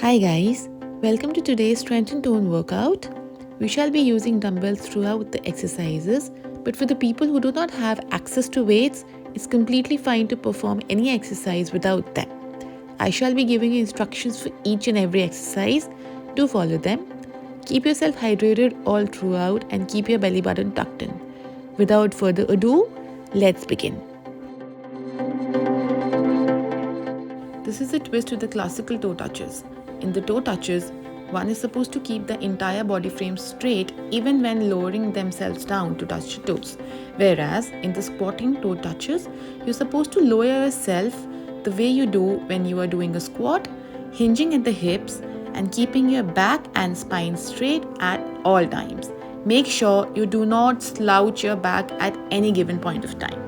Hi guys, welcome to today's strength and tone workout. We shall be using dumbbells throughout the exercises, but for the people who do not have access to weights, it's completely fine to perform any exercise without them. I shall be giving you instructions for each and every exercise. Do follow them. Keep yourself hydrated all throughout and keep your belly button tucked in. Without further ado, let's begin. This is a twist with the classical toe touches. In the toe touches, one is supposed to keep the entire body frame straight even when lowering themselves down to touch the toes. Whereas in the squatting toe touches, you're supposed to lower yourself the way you do when you are doing a squat, hinging at the hips and keeping your back and spine straight at all times. Make sure you do not slouch your back at any given point of time.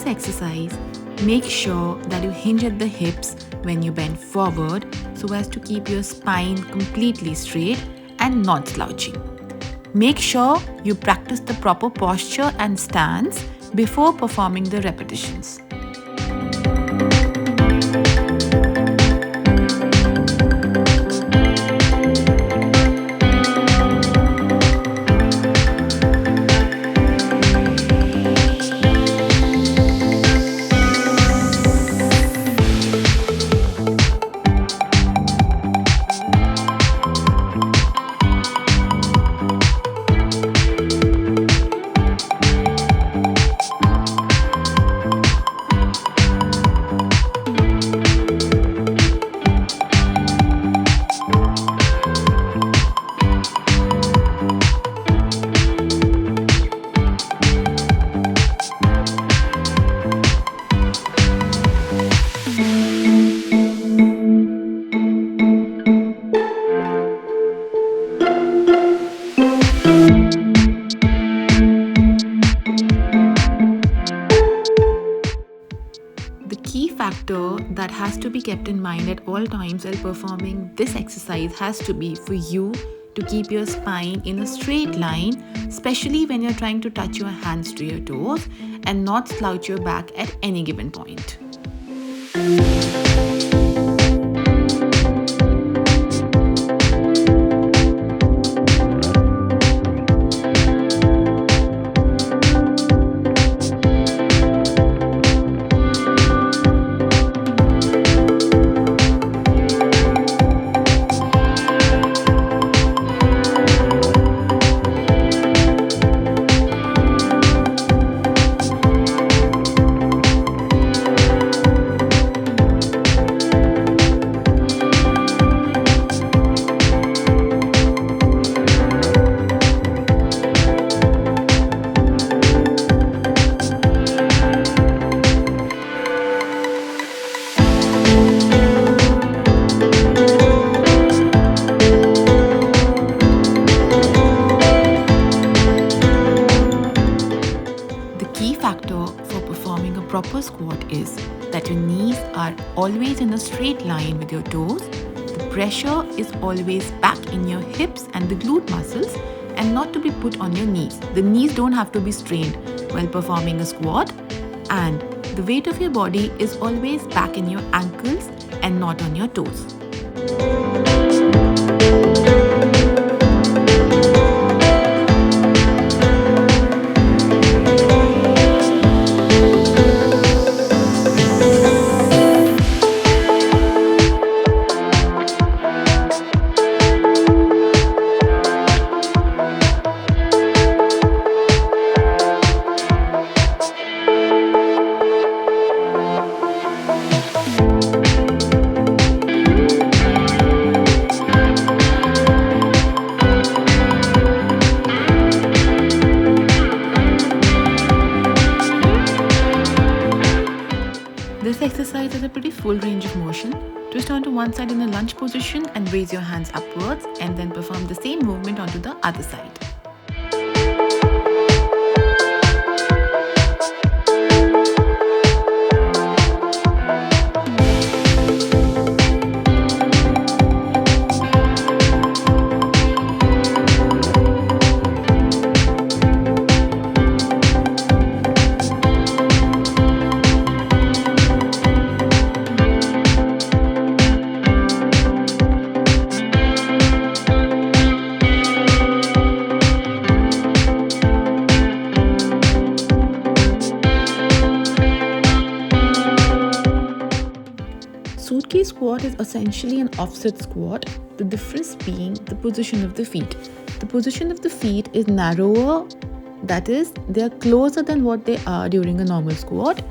Exercise, make sure that you hinge at the hips when you bend forward so as to keep your spine completely straight and not slouching. Make sure you practice the proper posture and stance before performing the repetitions. Factor that has to be kept in mind at all times while performing this exercise has to be for you to keep your spine in a straight line, especially when you're trying to touch your hands to your toes and not slouch your back at any given point. Proper squat is that your knees are always in a straight line with your toes. The pressure is always back in your hips and the glute muscles and not to be put on your knees. The knees don't have to be strained while performing a squat, and the weight of your body is always back in your ankles and not on your toes. exercise has a pretty full range of motion. Twist onto one side in a lunge position and raise your hands upwards, and then perform the same movement onto the other side. Suitcase squat is essentially an offset squat, the difference being the position of the feet. The position of the feet is narrower, that is, they are closer than what they are during a normal squat.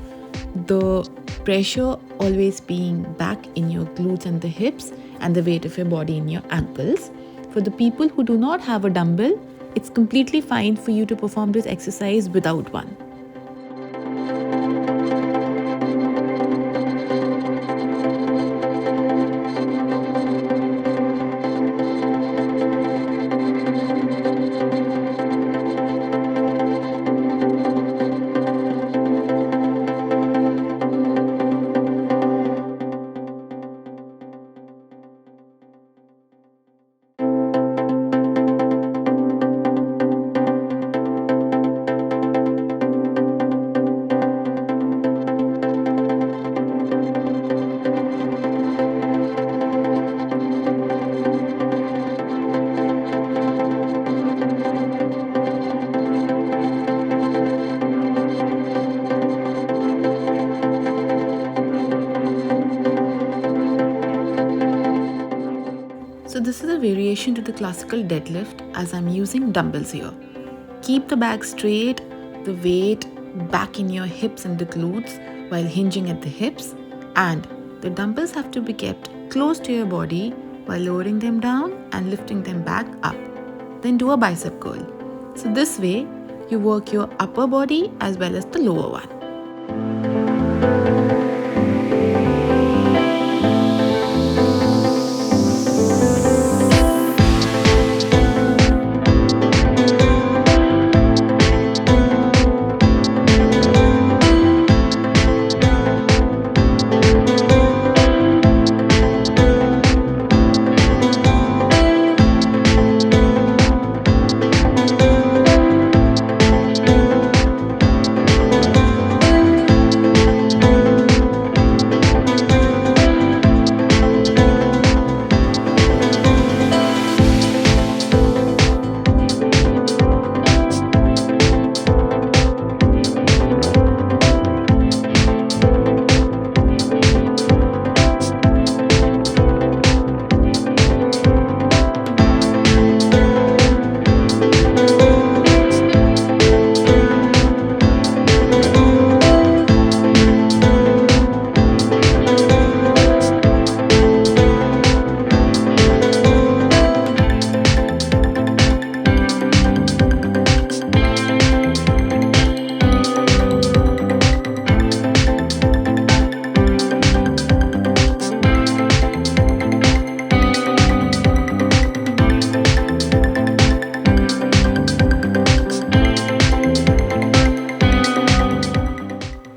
The pressure always being back in your glutes and the hips, and the weight of your body in your ankles. For the people who do not have a dumbbell, it's completely fine for you to perform this exercise without one. So this is a variation to the classical deadlift, as I'm using dumbbells here. Keep the back straight, the weight back in your hips and the glutes while hinging at the hips, and the dumbbells have to be kept close to your body while lowering them down and lifting them back up. Then do a bicep curl. So this way you work your upper body as well as the lower one.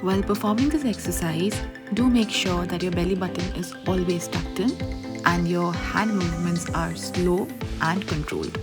While performing this exercise, do make sure that your belly button is always tucked in and your hand movements are slow and controlled.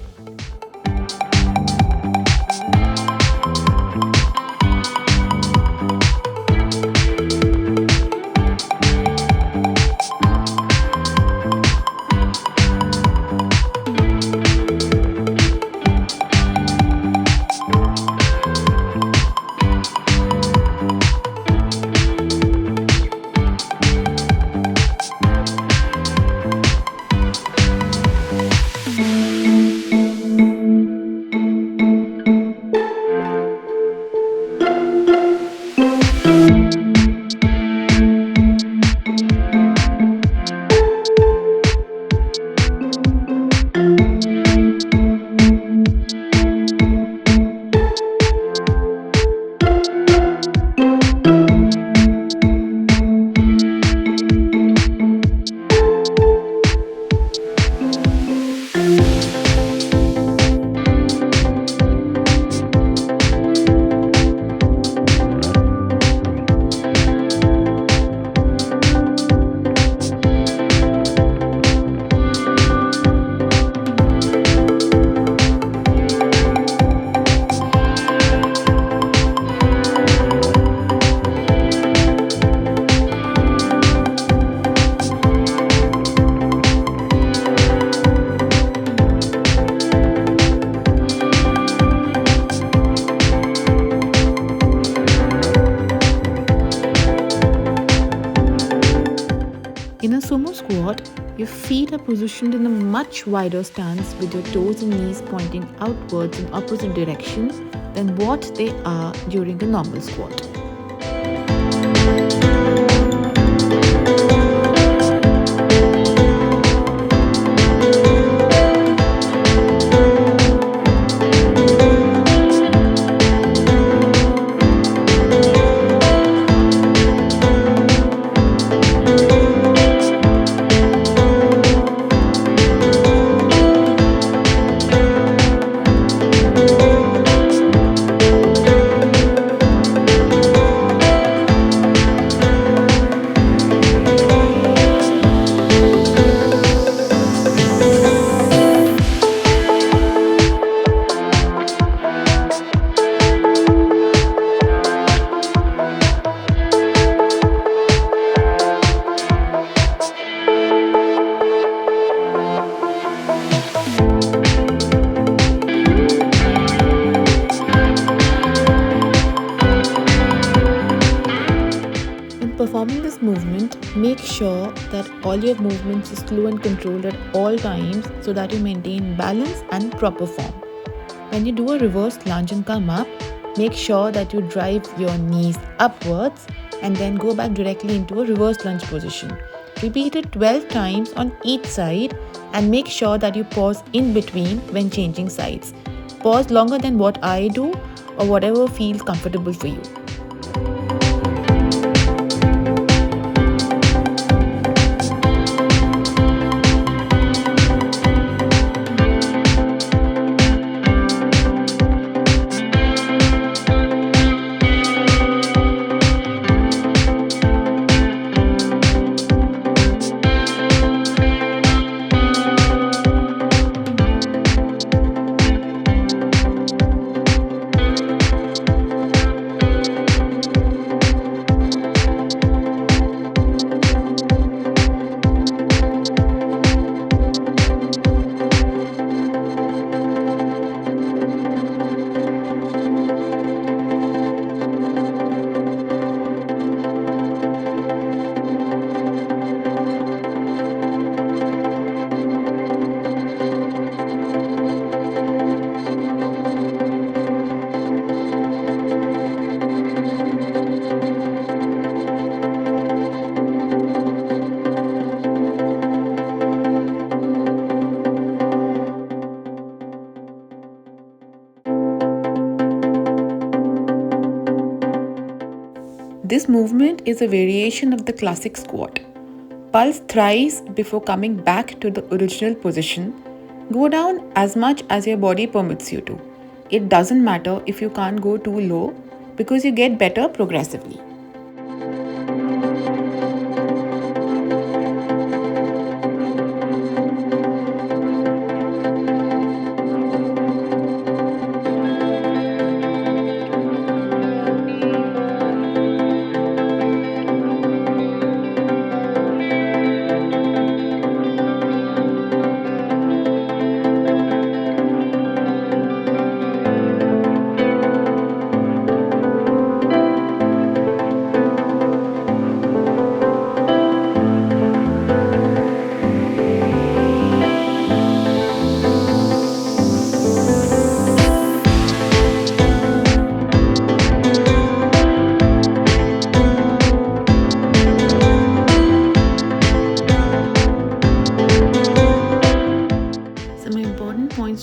In a sumo squat, your feet are positioned in a much wider stance with your toes and knees pointing outwards in opposite direction than what they are during a normal squat. Performing this movement, make sure that all your movements are slow and controlled at all times so that you maintain balance and proper form. When you do a reverse lunge and come up, make sure that you drive your knees upwards and then go back directly into a reverse lunge position. Repeat it 12 times on each side and make sure that you pause in between when changing sides. Pause longer than what I do or whatever feels comfortable for you. This movement is a variation of the classic squat. Pulse thrice before coming back to the original position. Go down as much as your body permits you to. It doesn't matter if you can't go too low because you get better progressively.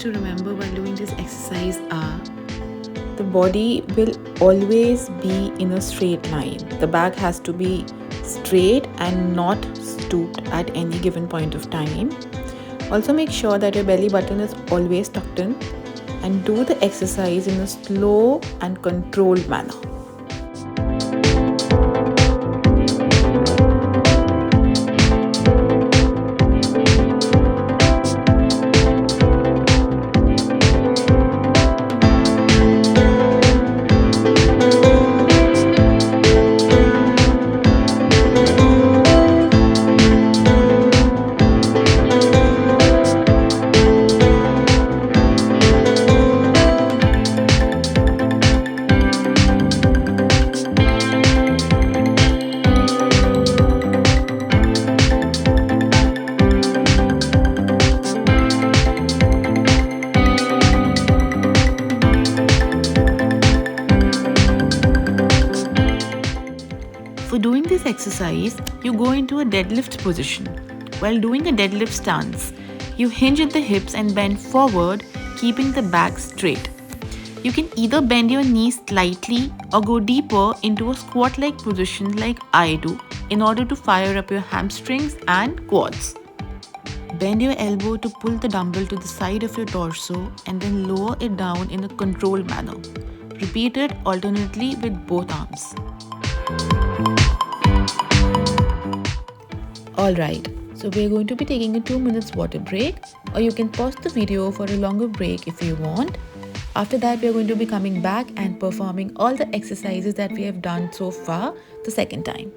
To remember while doing this exercise are the body will always be in a straight line. The back has to be straight and not stooped at any given point of time. Also make sure that your belly button is always tucked in and do the exercise in a slow and controlled manner. exercise, you go into a deadlift position. While doing a deadlift stance, you hinge at the hips and bend forward, keeping the back straight. You can either bend your knees slightly or go deeper into a squat-like position like I do in order to fire up your hamstrings and quads. Bend your elbow to pull the dumbbell to the side of your torso and then lower it down in a controlled manner. Repeat it alternately with both arms. Alright, so we're going to be taking a 2 minutes water break, or you can pause the video for a longer break if you want. After that, we're going to be coming back and performing all the exercises that we have done so far the second time.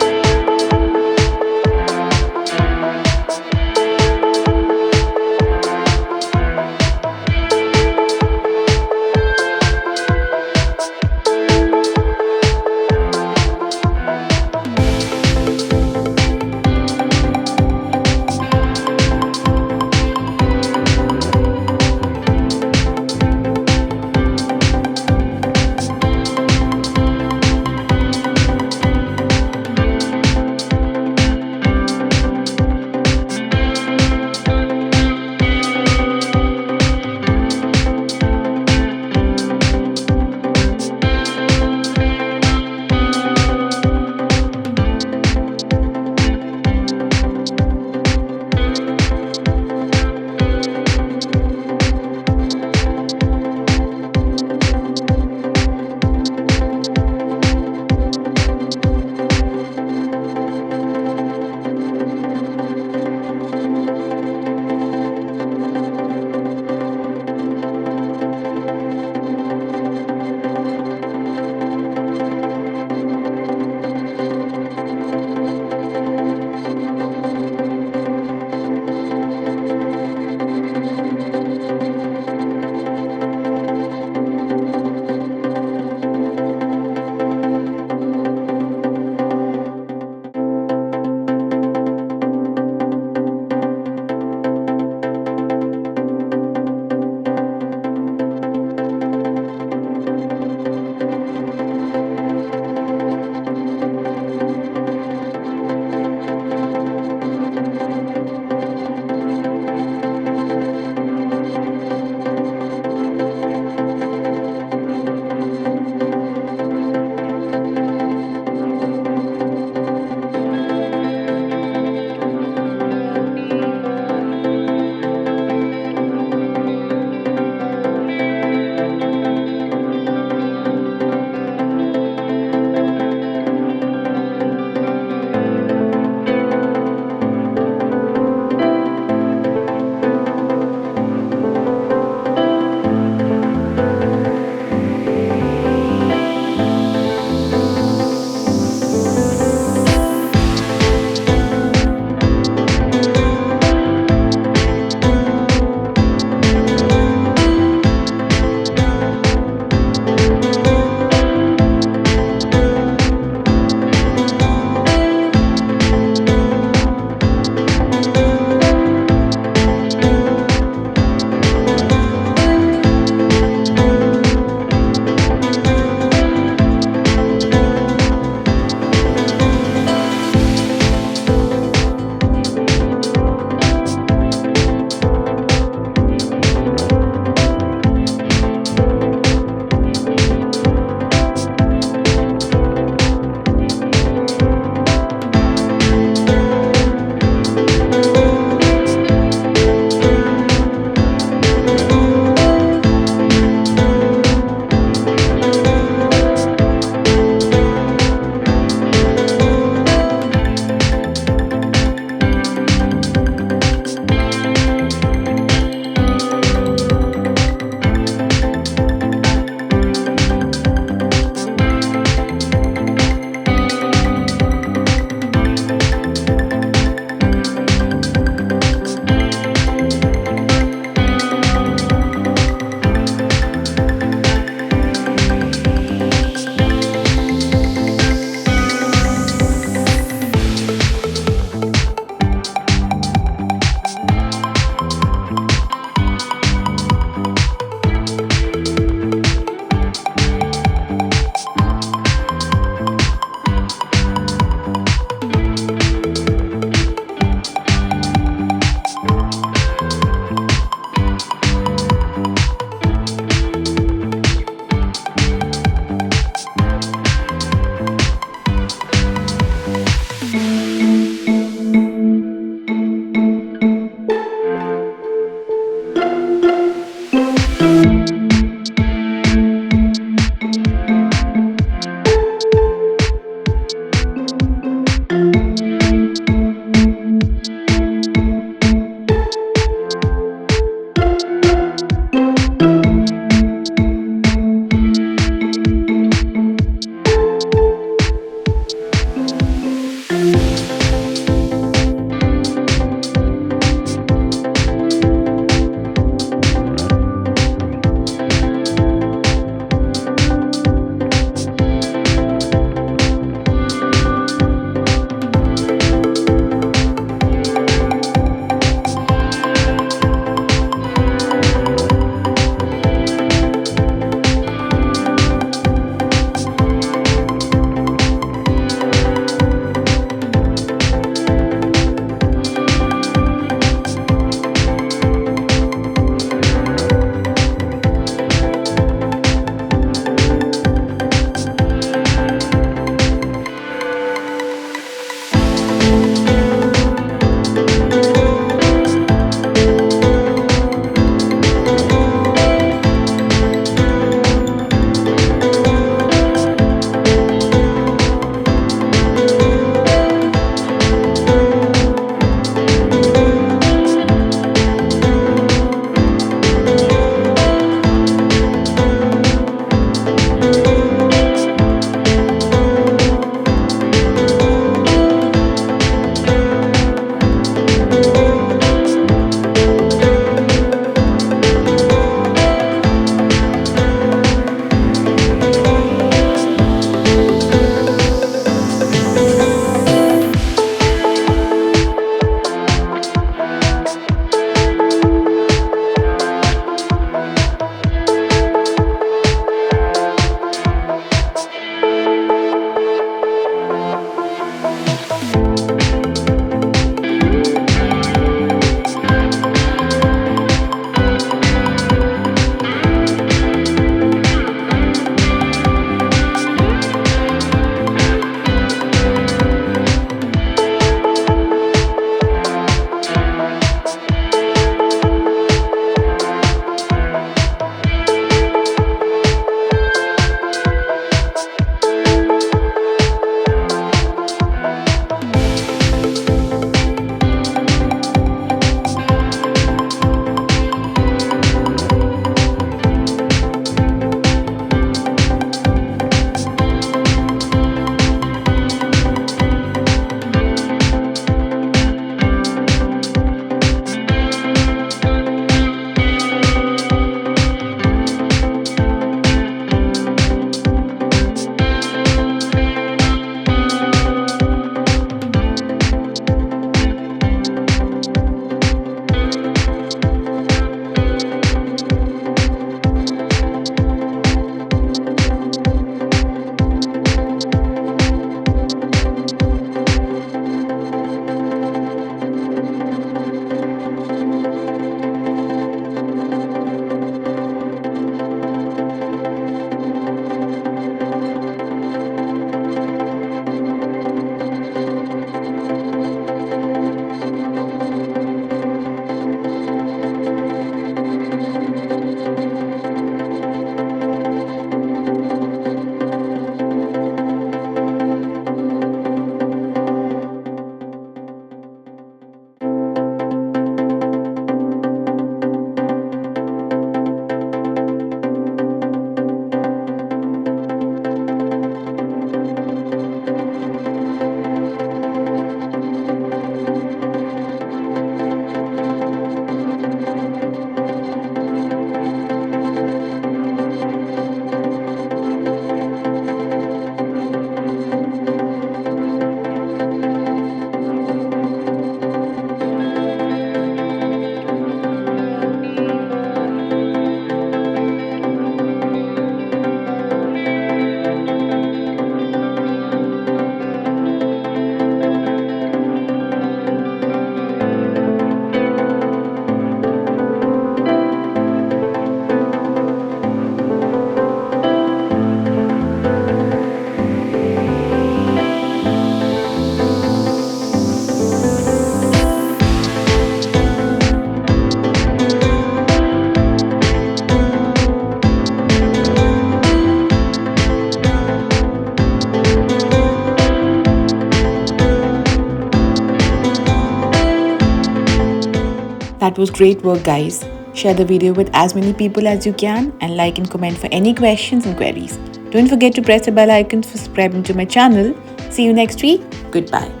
That was great work, guys. Share the video with as many people as you can and like and comment for any questions and queries. Don't forget to press the bell icon for subscribing to my channel. See you next week. Goodbye.